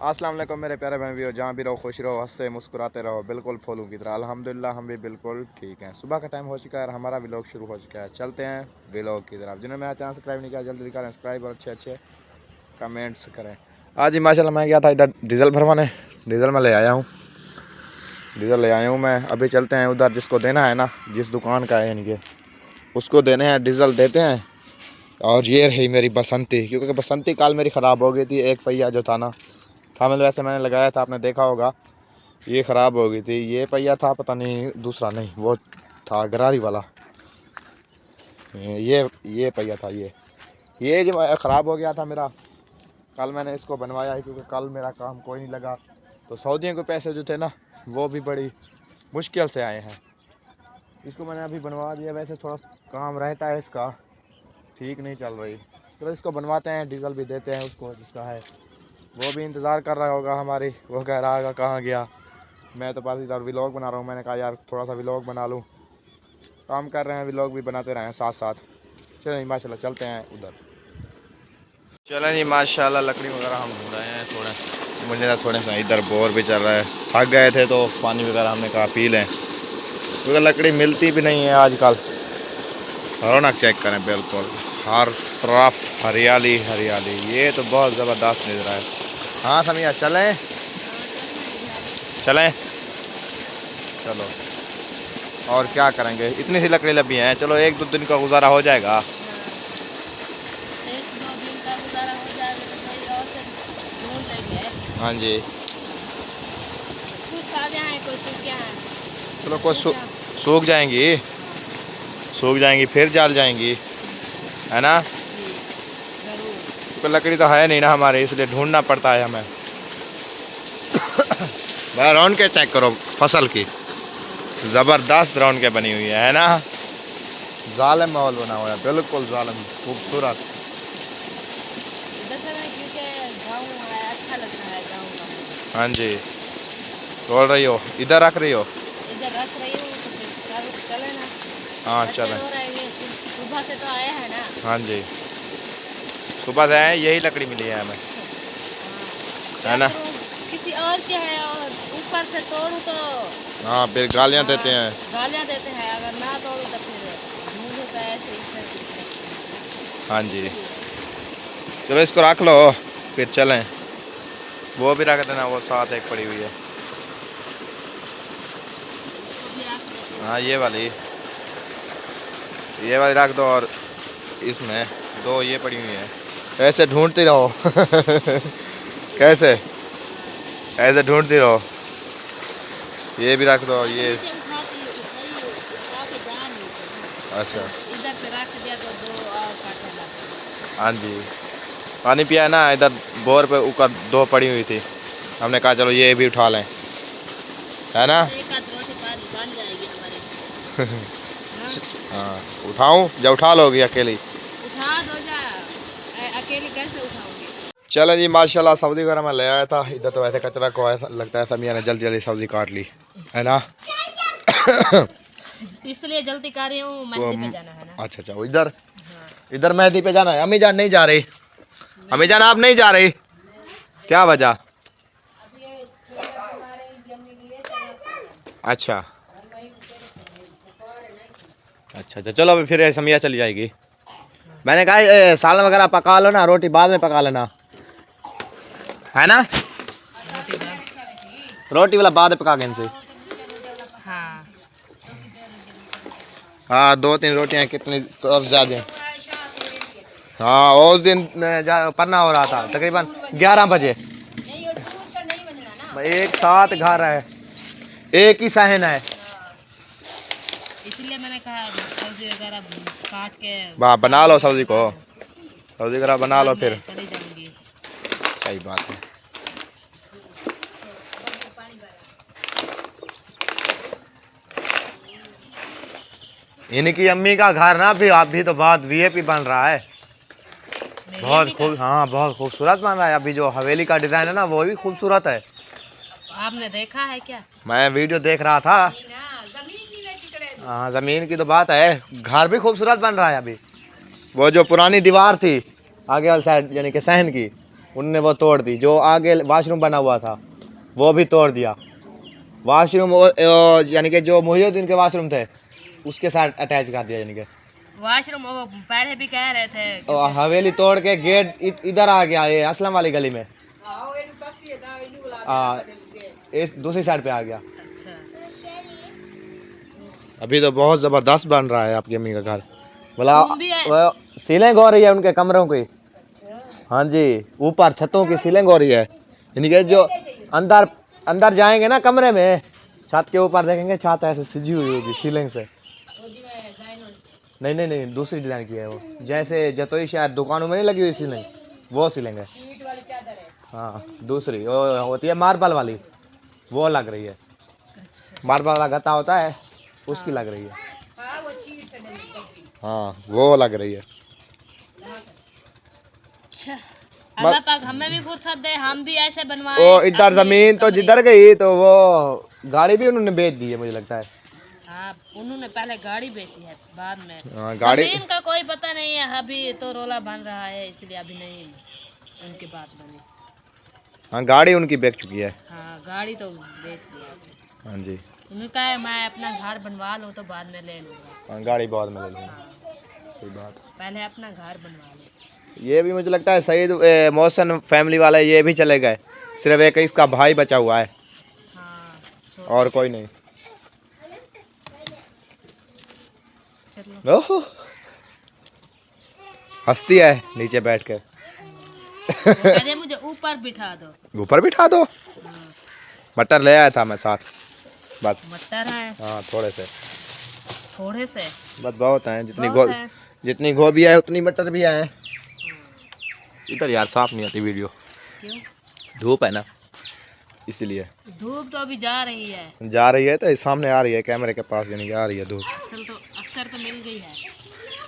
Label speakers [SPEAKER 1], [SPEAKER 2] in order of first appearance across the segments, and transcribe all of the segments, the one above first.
[SPEAKER 1] अस्सलाम वालेकुम मेरे प्यारे भाई भी हो, जहाँ भी रहो खुश रहो, हंसते मुस्कुराते रहो, बिल्कुल फूलों की तरह। अल्हम्दुलिल्लाह हम भी बिल्कुल ठीक हैं। सुबह का टाइम हो चुका है और हमारा व्लॉग शुरू हो चुका है। चलते हैं व्लॉग की तरफ। जिन्होंने मेरा चैनल सब्सक्राइब नहीं किया जल्दी करें सब्सक्राइब और अच्छे अच्छे कमेंट्स करें। आज ही माशाल्लाह मैं गया था इधर डीज़ल भरवाने, डीज़ल में ले आया हूँ, डीज़ल ले आया हूँ मैं। अभी चलते हैं उधर जिसको देना है ना, जिस दुकान का है यानी कि उसको देने हैं, डीज़ल देते हैं। और ये रही मेरी बसंती, क्योंकि बसंती काल मेरी ख़राब हो गई थी। एक पहिया जो था ना, था मतलब वैसे मैंने लगाया था, आपने देखा होगा, ये ख़राब हो गई थी। ये पहिया था पता नहीं, दूसरा नहीं, वो था गरारी वाला। ये पहिया था, ये जो ख़राब हो गया था मेरा। कल मैंने इसको बनवाया है क्योंकि कल मेरा काम कोई नहीं लगा। तो सऊदियों के पैसे जो थे ना वो भी बड़ी मुश्किल से आए हैं। इसको मैंने अभी बनवा दिया। वैसे थोड़ा काम रहता है इसका, ठीक नहीं चल रही। तो इसको बनवाते हैं, डीज़ल भी देते हैं उसको जिसका है। वो भी इंतज़ार कर रहा होगा हमारी, वो कह रहा होगा कहाँ गया। मैं तो पास इधर व्लॉग बना रहा हूँ। मैंने कहा यार थोड़ा सा व्लॉग बना लूँ। काम कर रहे हैं, व्लॉग भी बनाते रहें साथ साथ। चलें माशाल्लाह चलते हैं उधर। चलें जी माशाल्लाह लकड़ी वगैरह हम ढूंढ रहे हैं। मुझे थोड़े सा इधर बोर भी चल रहा है। थक गए थे तो पानी वगैरह हमने कहा पी लें, क्योंकि लकड़ी मिलती भी नहीं है आजकल। रौनक चेक करें, बिल्कुल हर तरफ हरियाली हरियाली। ये तो बहुत ज़बरदस्त नज़र है। हाँ समिया चलें चलें चलो। और क्या करेंगे, इतनी सी लकड़ी लगी हैं। चलो एक दो दिन का गुजारा हो जाएगा।
[SPEAKER 2] एक दो दिन का गुजारा हो जाएगा तो कोई और से ढूंढ लेंगे।
[SPEAKER 1] हाँ जी
[SPEAKER 2] कुछ ताज़ा है, कोई सूखा है।
[SPEAKER 1] चलो, कुछ सूख जाएंगी, सूख जाएंगी फिर जल जाएंगी, है ना।
[SPEAKER 2] जी जरूर।
[SPEAKER 1] तो लकड़ी तो है नहीं ना हमारे, इसलिए ढूंढना पड़ता है हमें। भाई रौन के चेक करो फसल की, ज़बरदस्त रौन के बनी हुई है ना। जालिम माहौल बना हुआ है, बिल्कुल जालिम, खूबसूरत।
[SPEAKER 2] इधर से क्योंकि गाँव है, अच्छा लगता है गाँव का।
[SPEAKER 1] हाँ जी, तोड़ रही हो, इधर रख रही हो।
[SPEAKER 2] इधर रख रही हूँ तो फिर चलो चले ना।
[SPEAKER 1] हाँ
[SPEAKER 2] बच्चे
[SPEAKER 1] चलें।
[SPEAKER 2] रो रहे हैं, सुबह से तो आए हैं ना।
[SPEAKER 1] हाँ जी, सुबह से आए, यही लकड़ी मिली है हमें,
[SPEAKER 2] क्या
[SPEAKER 1] है ना।
[SPEAKER 2] करूँ, किसी और के है और ऊपर से तोड़ूँ तो
[SPEAKER 1] हाँ फिर गालियाँ
[SPEAKER 2] हाँ,
[SPEAKER 1] देते हैं।
[SPEAKER 2] गालियाँ देते हैं। अगर ना तोड़ूँ तो फिर ढूंढूँ तो ऐसे ही फिर।
[SPEAKER 1] हाँ जी,
[SPEAKER 2] इसलिए
[SPEAKER 1] चलो इसको रख लो फिर चलें। वो भी रख देना, वो साथ एक पड़ी हुई है।
[SPEAKER 2] इसको भी रख देते हैं।
[SPEAKER 1] हाँ ये वाली रख दो, और इसमें दो ये पड़ी हुई है। ऐसे ढूंढती रहो कैसे, ऐसे ढूंढती रहो। ये भी रख दो, और
[SPEAKER 2] मैं
[SPEAKER 1] ये।
[SPEAKER 2] नीचे उठा के जा नहीं सकती।
[SPEAKER 1] अच्छा,
[SPEAKER 2] तो इधर पे रख दिया तो दो और काटे लगे।
[SPEAKER 1] हाँ जी, पानी पिया है ना इधर बोर पे, ऊपर दो पड़ी हुई थी। हमने कहा चलो ये भी उठा लें, है ना।
[SPEAKER 2] एक आध रोटी पानी बन जाएगी हमारी। हाँ
[SPEAKER 1] हाँ उठाऊं, जब उठा लोगी अकेली।
[SPEAKER 2] उठा दो जा, अकेले कैसे उठाओगे।
[SPEAKER 1] चलें जी माशाल्लाह, सब्जी वगैरह मैं ले आया था। इधर तो वैसे कचरा को ऐसा लगता है समिया ने जल्दी जल्दी सब्जी काट ली, है ना।
[SPEAKER 2] इसलिए जल्दी कर रही हूँ, मेहंदी पे जाना है ना।
[SPEAKER 1] अच्छा इधर,
[SPEAKER 2] हाँ
[SPEAKER 1] इधर मेहंदी पे जाना है। अम्मी जान नहीं जा रही, अम्मी जान आप नहीं जा रही, क्या वजह। अच्छा चलो अभी फिर समिया चली जाएगी। मैंने कहा सालन वगैरह पका लो ना, रोटी बाद में पका लेना, है ना। रोटी वाला बाद में पका के इनसे।
[SPEAKER 2] हाँ
[SPEAKER 1] हाँ दो तीन रोटियां कितनी तो और ज़्यादा। हाँ उस दिन पन्ना हो रहा था तकरीबन 11 बजे। एक साथ घर है, एक ही सहन है।
[SPEAKER 2] इसलिए मैंने कहा सब्जी वगैरह काट के
[SPEAKER 1] वाह बना लो सब्जी को, सब्जी वगैरह बना लो फिर।
[SPEAKER 2] चली जाऊंगी।
[SPEAKER 1] सही बात है। इनकी अम्मी का घर ना अभी तो बहुत वीआईपी बन रहा है, बहुत खूब। हाँ बहुत खूबसूरत बन रहा है। अभी जो हवेली का डिजाइन है ना वो भी खूबसूरत है।
[SPEAKER 2] आपने देखा है क्या।
[SPEAKER 1] मैं वीडियो देख रहा था। हाँ ज़मीन की तो बात है, घर भी खूबसूरत बन रहा है अभी। वो जो पुरानी दीवार थी आगे वाली साइड यानी कि सहन की, उनने वो तोड़ दी। जो आगे वॉशरूम बना हुआ था वो भी तोड़ दिया। वॉशरूम यानी कि जो मुहियुद्दीन के वॉशरूम थे उसके साथ अटैच कर दिया। यानी कि
[SPEAKER 2] वॉशरूम वो पहले भी कह रहे थे
[SPEAKER 1] और हवेली तोड़ के गेट इधर आ गया, ये असलम वाली गली में। इस दूसरी साइड पे आ गया।
[SPEAKER 2] अच्छा।
[SPEAKER 1] अभी तो बहुत जबरदस्त बन रहा है आपकी अम्मी का घर। बोला
[SPEAKER 2] तुम भी
[SPEAKER 1] सीलिंग हो रही है उनके कमरों की। हाँ जी, ऊपर छतों की सीलिंग हो रही है। यानी कि जो अंदर अंदर जाएंगे ना कमरे में, छत के ऊपर देखेंगे छत ऐसे सिजी हुई होगी सीलिंग से। नहीं नहीं नहीं, दूसरी डिजाइन की है वो। जैसे जतोई शायद दुकानों में नहीं लगी हुई सीलिंग, वो सीलिंग है। हाँ, दूसरी वो होती है मार्बल वाली, वो लग रही है। मार्बल वाला गत्ता होता है उसकी लग रही है। हाँ, वो लग रही है।
[SPEAKER 2] अच्छा, अल्लाह पाक हमें भी फुर्सत दे, हम भी ऐसे बनवाएं।
[SPEAKER 1] वो इधर जमीन तो जिधर गई तो वो गाड़ी भी उन्होंने बेच दी है मुझे लगता है।
[SPEAKER 2] हाँ, उन्होंने पहले गाड़ी बेची है, बाद में
[SPEAKER 1] हाँ, गाड़ी
[SPEAKER 2] जमीन का कोई पता नहीं है। अभी तो रोला बन रहा है, इसलिए अभी नहीं उनकी बात बनी।
[SPEAKER 1] हाँ, गाड़ी उनकी बेच चुकी है।
[SPEAKER 2] हाँ, गाड़ी तो बेच दिया।
[SPEAKER 1] हाँ जी,
[SPEAKER 2] उन्होंने कहा है मैं अपना घर बनवा लूँ तो बाद में ले लूँगा।
[SPEAKER 1] हाँ, गाड़ी बाद में ले लूँगा। सही बात।
[SPEAKER 2] पहले अपना घर बनवा लो।
[SPEAKER 1] ये भी मुझे लगता है सईद मोहसन फैमिली वाले ये भी चले गए, सिर्फ एक इसका भाई बचा हुआ है।
[SPEAKER 2] हाँ,
[SPEAKER 1] और कोई नहीं।
[SPEAKER 2] चलो।
[SPEAKER 1] ओहो, हंसती है नीचे बैठ कर।
[SPEAKER 2] वो कहते मुझे ऊपर बिठा दो।
[SPEAKER 1] ऊपर बिठा दो।
[SPEAKER 2] हाँ,
[SPEAKER 1] मटर ले आया था मैं साथ, बस।
[SPEAKER 2] मटर है
[SPEAKER 1] हाँ, थोड़े से,
[SPEAKER 2] थोड़े से,
[SPEAKER 1] बस बहुत हैं। जितनी
[SPEAKER 2] बहुत है।
[SPEAKER 1] जितनी गोभी है उतनी मटर भी है। इधर यार साफ नहीं आती वीडियो,
[SPEAKER 2] क्यों?
[SPEAKER 1] धूप है ना इसलिए।
[SPEAKER 2] धूप तो अभी जा रही है।
[SPEAKER 1] जा रही है तो सामने आ रही है कैमरे के पास, यानी कि आ रही है धूप।
[SPEAKER 2] अक्सर तो मिल गई है।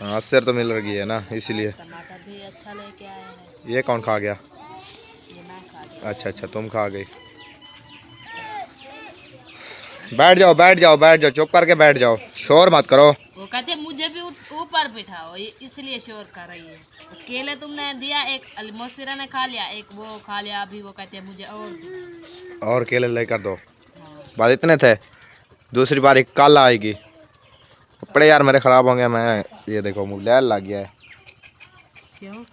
[SPEAKER 1] हाँ, असर तो मिल रही है ना इसीलिए।
[SPEAKER 2] टमाटर भी अच्छा लेके आया है।
[SPEAKER 1] ये कौन खा गया?
[SPEAKER 2] ये मैं खा गया।
[SPEAKER 1] अच्छा अच्छा, तुम खा गई। बैठ जाओ बैठ जाओ बैठ जाओ, चुप करके बैठ जाओ, शोर मत करो।
[SPEAKER 2] वो कहते मुझे भी ऊपर बिठाओ, इसलिए शोर कर रही है। केले तुमने दिया, एक मोसिरा ने खा लिया, एक वो खा लिया। अभी वो कहते हैं मुझे और
[SPEAKER 1] केले लेकर दो।
[SPEAKER 2] हाँ।
[SPEAKER 1] बात इतने थे, दूसरी बार कल आएगी। कपड़े यार मेरे ख़राब होंगे। मैं ये देखो मोबाइल लग गया है।
[SPEAKER 2] क्यों?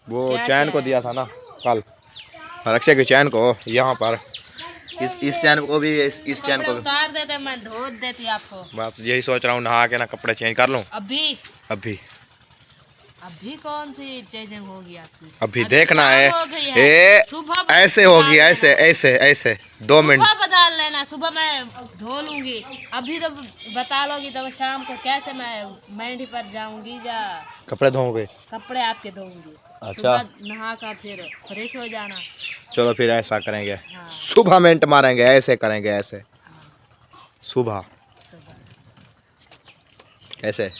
[SPEAKER 1] वो
[SPEAKER 2] क्या
[SPEAKER 1] चैन को दिया था ना कल, रक्षा की चैन को, यहाँ पर इस चैन को भी, इस चैन को
[SPEAKER 2] उतार देते, मैं धो देती आपको।
[SPEAKER 1] बस यही सोच रहा हूँ, नहा के ना कपड़े चेंज कर लूँ।
[SPEAKER 2] अभी
[SPEAKER 1] अभी
[SPEAKER 2] कौन सी चेंजिंग होगी आपकी?
[SPEAKER 1] अभी देखना है।
[SPEAKER 2] हो गई
[SPEAKER 1] ए,
[SPEAKER 2] सुबह
[SPEAKER 1] ऐसे होगी, ऐसे ऐसे ऐसे 2 मिनट।
[SPEAKER 2] सुबह बता लेना, सुबह मैं धो लूंगी। अभी तो बता लोगी तो शाम को कैसे मैं मेहंदी पर जाऊंगी या
[SPEAKER 1] कपड़े धोओगे?
[SPEAKER 2] कपड़े आपके धोऊंगी।
[SPEAKER 1] अच्छा,
[SPEAKER 2] सुबह नहा कर फिर फ्रेश हो जाना।
[SPEAKER 1] चलो फिर ऐसा करेंगे।
[SPEAKER 2] हाँ।
[SPEAKER 1] सुबह मिनट मारेंगे, ऐसे करेंगे, ऐसे सुबह ऐसे।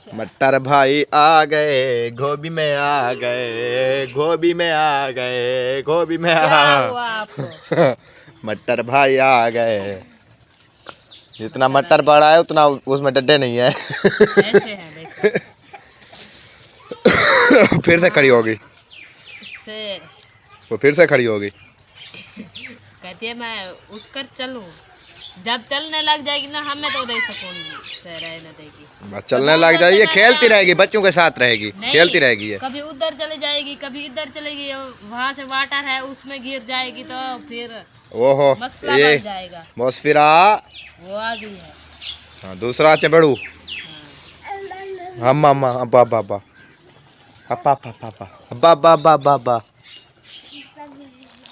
[SPEAKER 1] मटर भाई आ गए, गोभी में आ गए, गोभी में आ गए, गोभी में
[SPEAKER 2] क्या
[SPEAKER 1] आ
[SPEAKER 2] हुआ आपको?
[SPEAKER 1] मटर भाई आ गए। जितना मटर बड़ा है उतना उसमें डड्डे नहीं है।
[SPEAKER 2] ऐसे है देखो।
[SPEAKER 1] फिर से खड़ी होगी,
[SPEAKER 2] इससे
[SPEAKER 1] वो फिर से खड़ी होगी।
[SPEAKER 2] कहती है मैं उठकर चलूं। जब चलने लग जाएगी ना, हमें तो दे सकूंगी से रहने देगी।
[SPEAKER 1] बस चलने लग जाएगी, खेलती रहेगी, बच्चों के साथ रहेगी, खेलती रहेगी ये।
[SPEAKER 2] कभी उधर चले जाएगी, कभी इधर चलेगी। वहाँ से वाटर है, उसमें गिर जाएगी तो फिर
[SPEAKER 1] ओहो,
[SPEAKER 2] मसला
[SPEAKER 1] ये
[SPEAKER 2] बन जाएगा।
[SPEAKER 1] मोसफिरा
[SPEAKER 2] वो आ गई है।
[SPEAKER 1] हाँ, दूसरा चबड़ू। हम अम्मा अब्बा अब्बा अब्बा अब्बा अब्बा अब्बा अब्बा अब्बा अब्बा अब्बा अब्बा।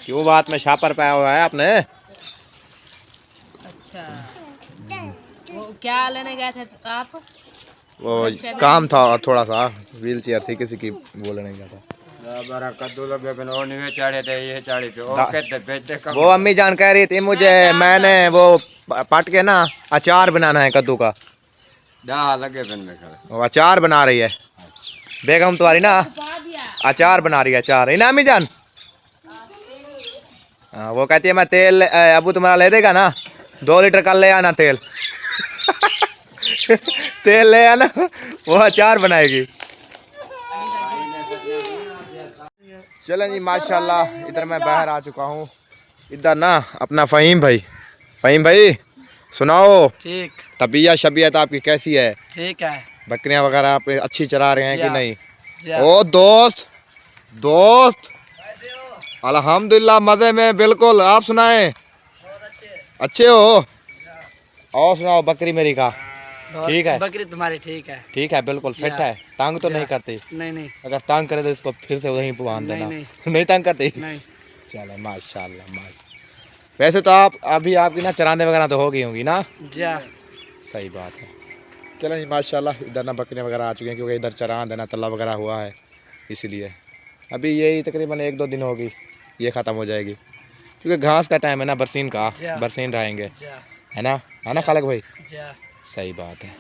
[SPEAKER 1] क्यों बात में छापर पाया हुआ है आपने?
[SPEAKER 2] अच्छा, वो क्या लेने गए थे आप?
[SPEAKER 1] वो काम था थोड़ा सा, व्हील चेयर थी किसी की, वो लेने गया था। वो अम्मी जान कह रही थी मुझे, मैंने वो पट के ना अचार बनाना है कद्दू का।
[SPEAKER 3] लगे
[SPEAKER 1] वो अचार बना रही है बेगम तुम्हारी ना, अचार बना रही है, अचार है ना अम्मी जान। हाँ, वो कहती है मैं तेल अबू तुम्हारा ले देगा ना, 2 लीटर कल ले आना तेल। तेल ले आना, वो अचार बनाएगी। चलें जी माशाल्लाह, इधर मैं बाहर आ चुका हूँ। इधर ना अपना फ़हीम भाई सुनाओ,
[SPEAKER 3] ठीक
[SPEAKER 1] तबीयत शबीयत आपकी कैसी है?
[SPEAKER 3] ठीक है।
[SPEAKER 1] बकरियां वगैरह आप अच्छी चरा रहे हैं कि
[SPEAKER 3] जा,
[SPEAKER 1] नहीं?
[SPEAKER 3] जा।
[SPEAKER 1] ओ दोस्त अल्हम्दुलिल्लाह मज़े में बिल्कुल। आप सुनाएं, अच्छे हो? और सुनाओ, बकरी मेरी का ठीक है?
[SPEAKER 3] बकरी तुम्हारी ठीक है?
[SPEAKER 1] ठीक है बिल्कुल फिट है, तंग तो नहीं करती?
[SPEAKER 3] नहीं।
[SPEAKER 1] अगर तंग करे तो इसको फिर से वहीं बांध देना।
[SPEAKER 3] नहीं।
[SPEAKER 1] नहीं तंग करती?
[SPEAKER 3] नहीं।
[SPEAKER 1] चलो माशाल्लाह। वैसे तो आप अभी आपकी ना चराने वगैरह तो हो गई होंगी ना?
[SPEAKER 3] जा।
[SPEAKER 1] सही बात है। चलो जी माशाल्लाह, इधर ना बकरियाँ वगैरह आ चुकी हैं क्योंकि इधर चरान देना तल्ला वगैरह हुआ है, इसीलिए अभी यही तकरीबन 1-2 दिन होगी ये ख़त्म हो जाएगी, क्योंकि घास का टाइम है ना, बरसीन का, बरसीन रहेंगे, है ना खालिक भाई? सही बात है।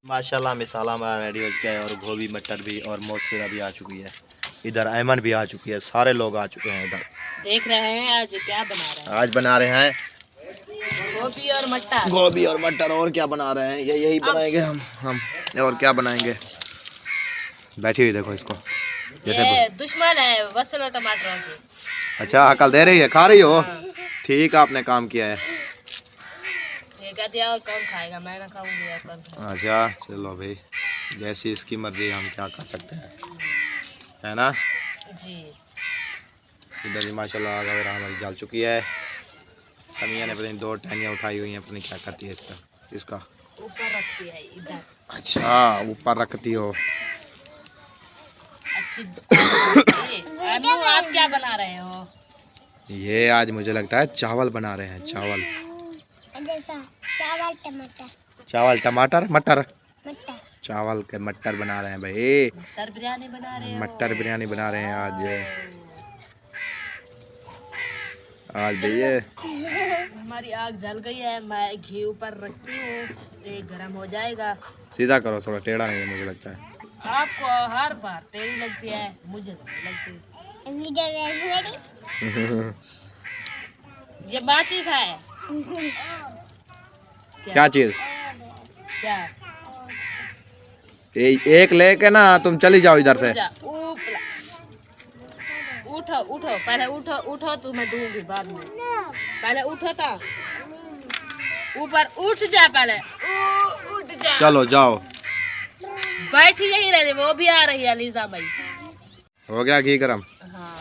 [SPEAKER 4] माशाल्लाह मिसाला हमारा रेडी हो चुका है, और गोभी मटर भी और मोसरा भी आ चुकी है, इधर ऐमन भी आ चुकी है, सारे लोग आ चुके हैं इधर।
[SPEAKER 2] देख रहे हैं आज क्या बना रहे हैं?
[SPEAKER 4] आज बना रहे हैं
[SPEAKER 2] गोभी और मटर।
[SPEAKER 4] गोभी और मटर, और क्या बना रहे हैं? यही बनाएंगे हम और क्या बनाएंगे? बैठी हुई देखो इसको,
[SPEAKER 2] ये दुश्मन है बसल और टमाटरों की।
[SPEAKER 1] अच्छा अकल दे रही है, खा रही हो? ठीक आपने काम किया है।
[SPEAKER 2] ये कहती है और कौन खाएगा, मैं ना खाऊंगी और कौन खाएगा।
[SPEAKER 1] अच्छा चलो भाई, जैसी इसकी मर्जी, हम क्या कर सकते हैं, है ना
[SPEAKER 2] जी।
[SPEAKER 1] इधर भी माशाल्लाह आग वगैरह हमारी जल चुकी है। समिया ने पता नहीं 2 टहनियाँ उठाई हुई हैं, पता नहीं क्या करती है इसका
[SPEAKER 2] ऊपर रखती है इधर।
[SPEAKER 1] अच्छा ऊपर रखती हो।
[SPEAKER 2] अच्छी। अम्मू आप क्या बना रहे हो?
[SPEAKER 1] ये आज मुझे लगता है चावल बना रहे हैं, चावल टमाटर मटर चावल के मटर बना रहे हैं भाई।
[SPEAKER 2] मटर बिरयानी बना रहे हो?
[SPEAKER 1] मटर बिरयानी बना रहे हैं आज भैया।
[SPEAKER 2] हमारी आग जल गई है, मैं घी ऊपर रखती हूँ, ये गर्म हो जाएगा।
[SPEAKER 1] सीधा करो, थोड़ा टेढ़ा नहीं है, मुझे लगता है
[SPEAKER 2] आपको हर बार तेरी लगती है, मुझे तो नहीं लगती। ये माचिस है
[SPEAKER 1] क्या चीज?
[SPEAKER 2] क्या?
[SPEAKER 1] एक लेके ना तुम चली जाओ इधर से।
[SPEAKER 2] उठो पहले उठो तुम्हें दूंगी बाद में। पहले उठो तो ऊपर उठ जा, पहले उठ जा।
[SPEAKER 1] चलो जाओ,
[SPEAKER 2] बैठी यही रहे, वो भी आ रही है लीजा भाई।
[SPEAKER 1] हो गया घी गरम?
[SPEAKER 2] हाँ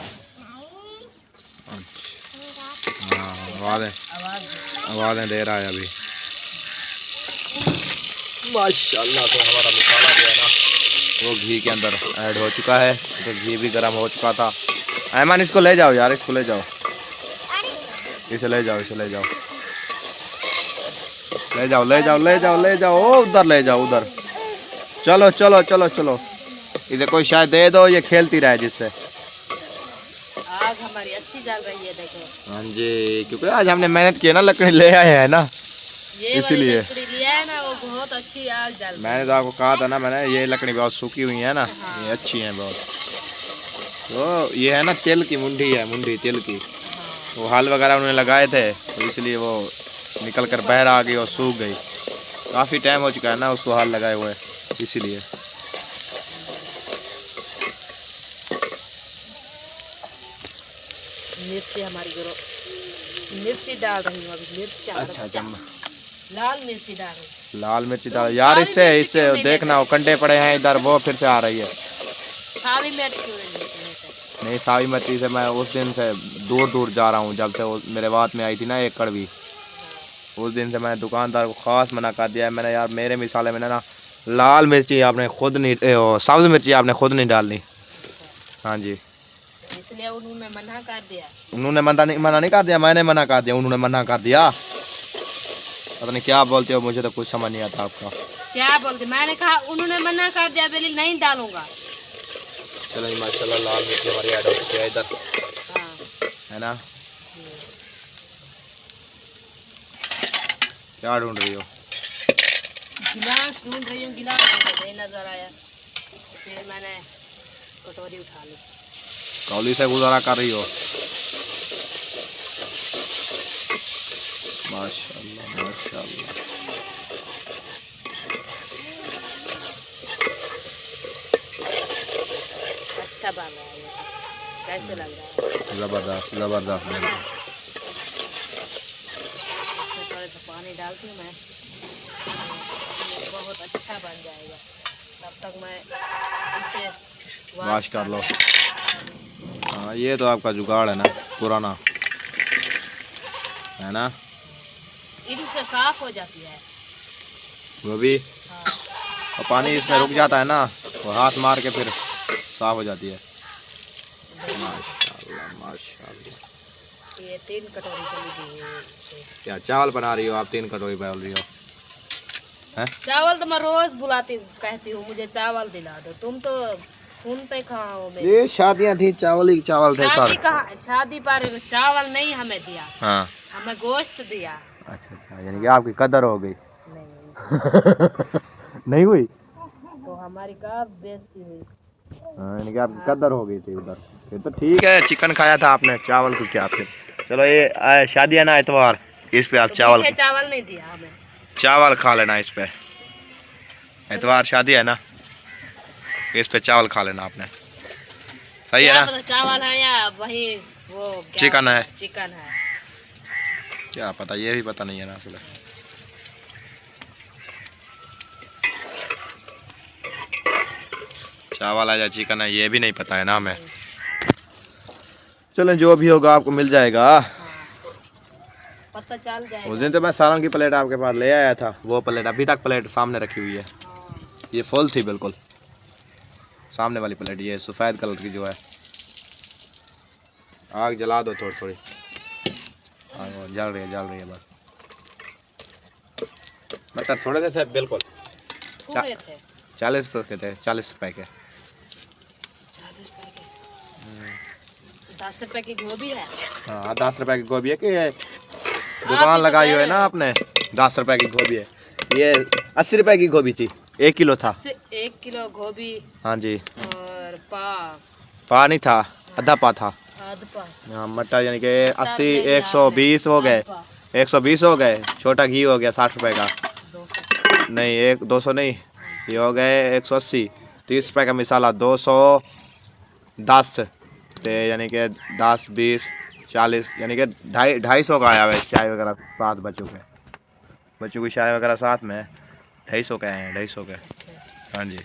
[SPEAKER 1] आवाज़ें दे रहा है अभी। माशाल्लाह से हमारा मसाला जो है ना वो घी के अंदर ऐड हो चुका है, तो घी भी गर्म हो चुका था। ऐमान इसको ले जाओ यार, इसको ले जाओ, इसे ले जाओ उधर ले जाओ उधर। चलो इसे कोई शायद दे दो, ये खेलती रहे जिससे।
[SPEAKER 2] आग हमारी अच्छी जल रही है देखो।
[SPEAKER 1] हाँ जी, क्योंकि आज हमने मेहनत की है ना, लकड़ी ले आए हैं ना,
[SPEAKER 2] ये
[SPEAKER 1] इसीलिए
[SPEAKER 2] लकड़ी लिया है ना, वो बहुत अच्छी आग जल।
[SPEAKER 1] मैंने तो आपको कहा था ना, मैंने ये लकड़ी बहुत सूखी हुई है ना, ये अच्छी है बहुत। तो ये है ना तेल की मुंडी तेल की, वो हाल वगैरह उन्होंने लगाए थे, तो इसलिए वो निकल कर बाहर आ गई और सूख गई। काफ़ी टाइम हो चुका है ना उसको हाल लगाए हुए, इसीलिए।
[SPEAKER 2] मिर्ची हमारी मिर्ची डाल रही हूँ अभी।
[SPEAKER 1] अच्छा
[SPEAKER 2] लाल मिर्ची डाल रही।
[SPEAKER 1] लाल मिर्ची डाल यार, इससे देखना वो कंडे पड़े हैं इधर, वो फिर से आ रही है।
[SPEAKER 2] सावी मिर्च क्यों
[SPEAKER 1] नहीं, सावी मिर्ची से मैं उस दिन से दूर जा रहा हूँ, जब से वो मेरे बात में आई थी ना एक कड़वी, उस दिन से मैंने दुकानदार को ख़ास मना कर दिया है। मैंने यार मेरे मिसाले में ना लाल मिर्ची आपने खुद नहीं, सब्ज़ मिर्ची आपने खुद नहीं डालनी। हाँ जी,
[SPEAKER 2] इसलिए उन्होंने मना कर दिया।
[SPEAKER 1] उन्होंने मना नहीं कर दिया, मैंने मना कर दिया, उन्होंने मना कर दिया। पता नहीं क्या बोलते हो, मुझे तो कुछ समझ नहीं आता आपका।
[SPEAKER 2] क्या बोलते? मैंने कहा उन्होंने मना कर दिया, बोली नहीं डालूंगा।
[SPEAKER 1] चलो जी माशाल्लाह लाल मिर्ची हमारी ऐड हो चुकी है इधर, है ना। क्या ढूंढ रही हो?
[SPEAKER 2] गिलास ढूंढ रही हूँ, गिलास नहीं नजर आया, फिर मैंने कटोरी उठा ली।
[SPEAKER 1] कौली से गुजारा कर रही हो? माशाल्लाह
[SPEAKER 2] अच्छा बन रहा है, कैसे लग रहा है?
[SPEAKER 4] ज़बरदस्त ज़बरदस्त।
[SPEAKER 2] इसमें थोड़ा सा पानी डालती हूँ मैं, ये बहुत अच्छा बन जाएगा। तब तक मैं इसे
[SPEAKER 4] वाश कर लो। हाँ, ये तो आपका जुगाड़ है ना, पुराना है ना।
[SPEAKER 2] इनसे साफ हो जाती है
[SPEAKER 4] वो भी,
[SPEAKER 2] हाँ।
[SPEAKER 4] और पानी इसमें रुक जाता है ना, तो हाथ मार के फिर साफ हो जाती है। माशाल्लाह माशाल्लाह।
[SPEAKER 2] ये 3 कटोरी चली गई।
[SPEAKER 4] क्या चावल बना रही हो आप? 3 कटोरी बोल रही हो हैं?
[SPEAKER 2] चावल तो मैं रोज बुलाती कहती हूँ मुझे चावल दिला दो, तुम तो सुनते कहाँ हो मेरी।
[SPEAKER 4] ये शादियां थी, चावल ही चावल थे
[SPEAKER 2] शादी
[SPEAKER 4] सर।
[SPEAKER 2] कहाँ, शादी पर चावल नहीं हमें दिया,
[SPEAKER 4] हाँ
[SPEAKER 2] हमें गोश्त दिया।
[SPEAKER 4] अच्छा अच्छा, यानी कि आपकी कदर हो गई।
[SPEAKER 2] नहीं
[SPEAKER 4] नहीं हुई?
[SPEAKER 2] तो हमारी कब बेइज्जती हुई।
[SPEAKER 4] हाँ, यानी कि आपकी कदर हो गई थी उधर। फिर तो ठीक है, चिकन खाया था आपने, चावल को क्या फिर। चलो ये शादी है ना इतवार, इस पे आप
[SPEAKER 2] तो
[SPEAKER 4] चावल
[SPEAKER 2] मीठे चावल नहीं दिया हमें।
[SPEAKER 4] चावल खा लेना इस पे। इतवार शादी है ना, इस पे चावल खा लेना आपने, सही है
[SPEAKER 2] क्या
[SPEAKER 4] ना?
[SPEAKER 2] पता चावल है या वही वो क्या
[SPEAKER 4] चिकन है।
[SPEAKER 2] चिकन है।
[SPEAKER 4] क्या पता, ये भी पता नहीं है ना असल। चावल है या चिकन है ये भी नहीं पता है ना हमें। चलें, जो भी होगा आपको मिल जाएगा।
[SPEAKER 2] हाँ, पता चल
[SPEAKER 4] उस
[SPEAKER 2] जाएगा।
[SPEAKER 4] दिन तो मैं सालन की प्लेट आपके पास ले आया था, वो प्लेट अभी तक प्लेट सामने रखी हुई है।
[SPEAKER 2] हाँ,
[SPEAKER 4] ये फुल थी बिल्कुल, सामने वाली प्लेट, ये सफ़ेद कलर की जो है। आग जला दो थोड़ी थोड़ी, आग जल रही है बस। मटर थोड़े से बिल्कुल
[SPEAKER 2] थोड़े थे
[SPEAKER 4] 40 रुपये थे, 40 रुपए के।
[SPEAKER 2] 40 रुपए के। 10 रुपए की गोभी है।
[SPEAKER 4] हाँ 10 रुपए की गोभी है कि दुकान लगाई हुई है ना आपने, 10 रुपए की गोभी है। ये 80 रुपए की गोभी थी, 1 किलो था।
[SPEAKER 2] 1 किलो गोभी
[SPEAKER 4] हाँ जी,
[SPEAKER 2] और
[SPEAKER 4] पा नहीं था, आधा पा था।
[SPEAKER 2] आध पा
[SPEAKER 4] हाँ, मटर यानी कि 80 120 हो गए, 120 हो गए। छोटा घी हो गया 60 रुपए का,
[SPEAKER 2] 200
[SPEAKER 4] नहीं 200 नहीं, ये हो गए 180। 30 रुपए का मिसाला 210 ते, यानी कि 10 20 40, यानी कि 250 का आया है। चाय वगैरह साथ बच्चों की चाय वगैरह साथ में 250 के आए हैं, 250 के।
[SPEAKER 2] अच्छा।
[SPEAKER 4] हाँ जी,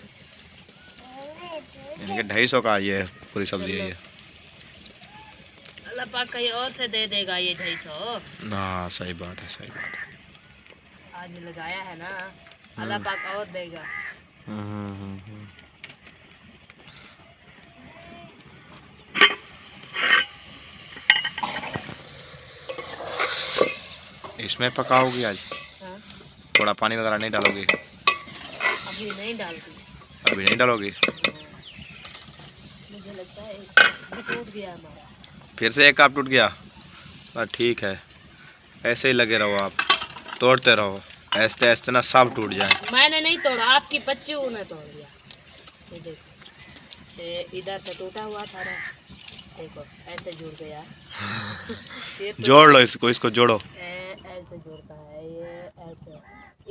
[SPEAKER 4] यानी कि 250 का ये पूरी सब्जी है ये।
[SPEAKER 2] अल्लाह पाक कहीं और से दे देगा ये 250।
[SPEAKER 4] हाँ सही बात है, सही बात है।
[SPEAKER 2] आज लगाया है ना, अल्लाह पाक और देगा।
[SPEAKER 4] हम्म। इसमें पकाओगी आज?
[SPEAKER 2] हाँ?
[SPEAKER 4] थोड़ा पानी वगैरह नहीं डालोगी?
[SPEAKER 2] अभी नहीं डालती।
[SPEAKER 4] अभी नहीं डालोगी?
[SPEAKER 2] मुझे लगता है एक टूट गया हमारा।
[SPEAKER 4] फिर से एक कप टूट गया? ठीक है, ऐसे ही लगे रहो आप, तोड़ते रहो, ऐसे ऐसे ना सब टूट जाए।
[SPEAKER 2] मैंने नहीं तोड़ा, आपकी बच्चियों ने तोड़ दिया। ये देखो, ये इधर से टूटा हुआ था ना, देखो ऐसे जुड़ गया। फिर तो
[SPEAKER 4] जोड़ लो इसको जोड़ो।
[SPEAKER 2] ऐसे जुड़ता है ये, ऐसे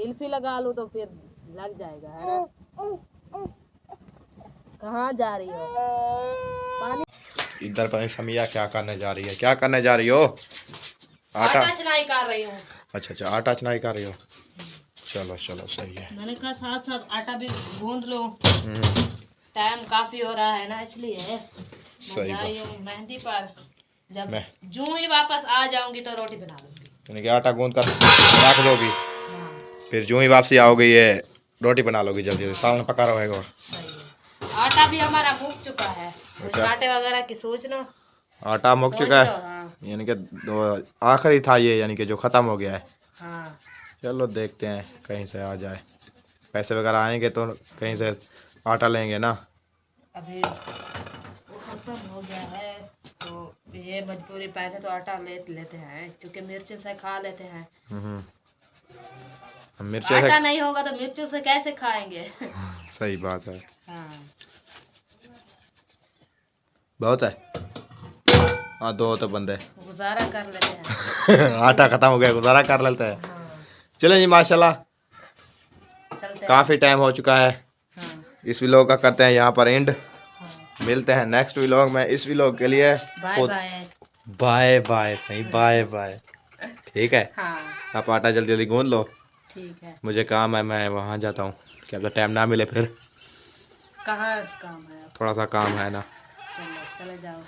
[SPEAKER 2] इल्फी लगा लूँ तो फिर लग जाएगा, है ना। कहाँ जा रही हो? पानी
[SPEAKER 4] इधर पर समिया क्या करने जा रही है? क्या करने जा रही हो? आटा
[SPEAKER 2] चनाई कर रही हूँ।
[SPEAKER 4] अच्छा, आटा चनाई कर रही हो। चलो सही है।
[SPEAKER 2] मैंने कहा साथ साथ आटा भी गूंद लो,
[SPEAKER 4] हम्म,
[SPEAKER 2] टाइम काफी हो रहा है ना, इसलिए मैं
[SPEAKER 4] सही
[SPEAKER 2] जा
[SPEAKER 4] बात।
[SPEAKER 2] रही हूँ मेहंदी पर। जब
[SPEAKER 4] मैं
[SPEAKER 2] जूं ही वापस आ जाऊंगी तो रोटी बना लूंगी।
[SPEAKER 4] यानी कि आटा गूंद कर रख दोगी,
[SPEAKER 2] हाँ,
[SPEAKER 4] फिर जो ही वापसी आओगी ये रोटी बना लोगी जल्दी। सालन पका रहेगा।
[SPEAKER 2] सही है। आटा भी हमारा मुक चुका है, कुछ
[SPEAKER 4] अच्छा।
[SPEAKER 2] आटे वगैरह की सोच लो।
[SPEAKER 4] आटा मुक
[SPEAKER 2] सोच
[SPEAKER 4] चुका
[SPEAKER 2] लो,
[SPEAKER 4] है,
[SPEAKER 2] हाँ।
[SPEAKER 4] यानी कि आखिरी था ये, यानी कि जो ख़त्म हो गया है।
[SPEAKER 2] हाँ,
[SPEAKER 4] चलो देखते हैं कहीं से आ जाए, पैसे वगैरह आएंगे तो कहीं से आटा लेंगे ना।
[SPEAKER 2] अभी वो खत्म हो गया है तो ये मजबूरी, पहले तो आटा लेते हैं क्योंकि मिर्च से खा लेते हैं।
[SPEAKER 4] मिर्ची
[SPEAKER 2] आटा नहीं होगा तो मिर्चों से कैसे खाएंगे।
[SPEAKER 4] सही बात है।
[SPEAKER 2] हाँ,
[SPEAKER 4] बहुत है। हाँ 2 तो बंदे
[SPEAKER 2] गुजारा कर लेते हैं।
[SPEAKER 4] आटा खत्म हो गया, गुजारा कर लेते हैं।
[SPEAKER 2] हाँ,
[SPEAKER 4] चलें जी, माशाल्लाह
[SPEAKER 2] चलते हैं।
[SPEAKER 4] काफ़ी टाइम हो चुका है।
[SPEAKER 2] हाँ,
[SPEAKER 4] इस व्लॉग का करते हैं यहाँ पर एंड।
[SPEAKER 2] हाँ।
[SPEAKER 1] मिलते हैं नेक्स्ट व्लॉग में। इस व्लॉग के लिए
[SPEAKER 2] बाय बाय।
[SPEAKER 1] बाय बाय नहीं, बाय बाय। ठीक है,
[SPEAKER 2] हाँ
[SPEAKER 1] आप आटा जल्दी जल्दी गूंद लो,
[SPEAKER 2] ठीक है।
[SPEAKER 1] मुझे काम है, मैं वहाँ जाता हूँ। क्या पता टाइम ना मिले फिर,
[SPEAKER 2] कहाँ काम है?
[SPEAKER 1] थोड़ा सा काम है ना।
[SPEAKER 2] चलो चले जाओ।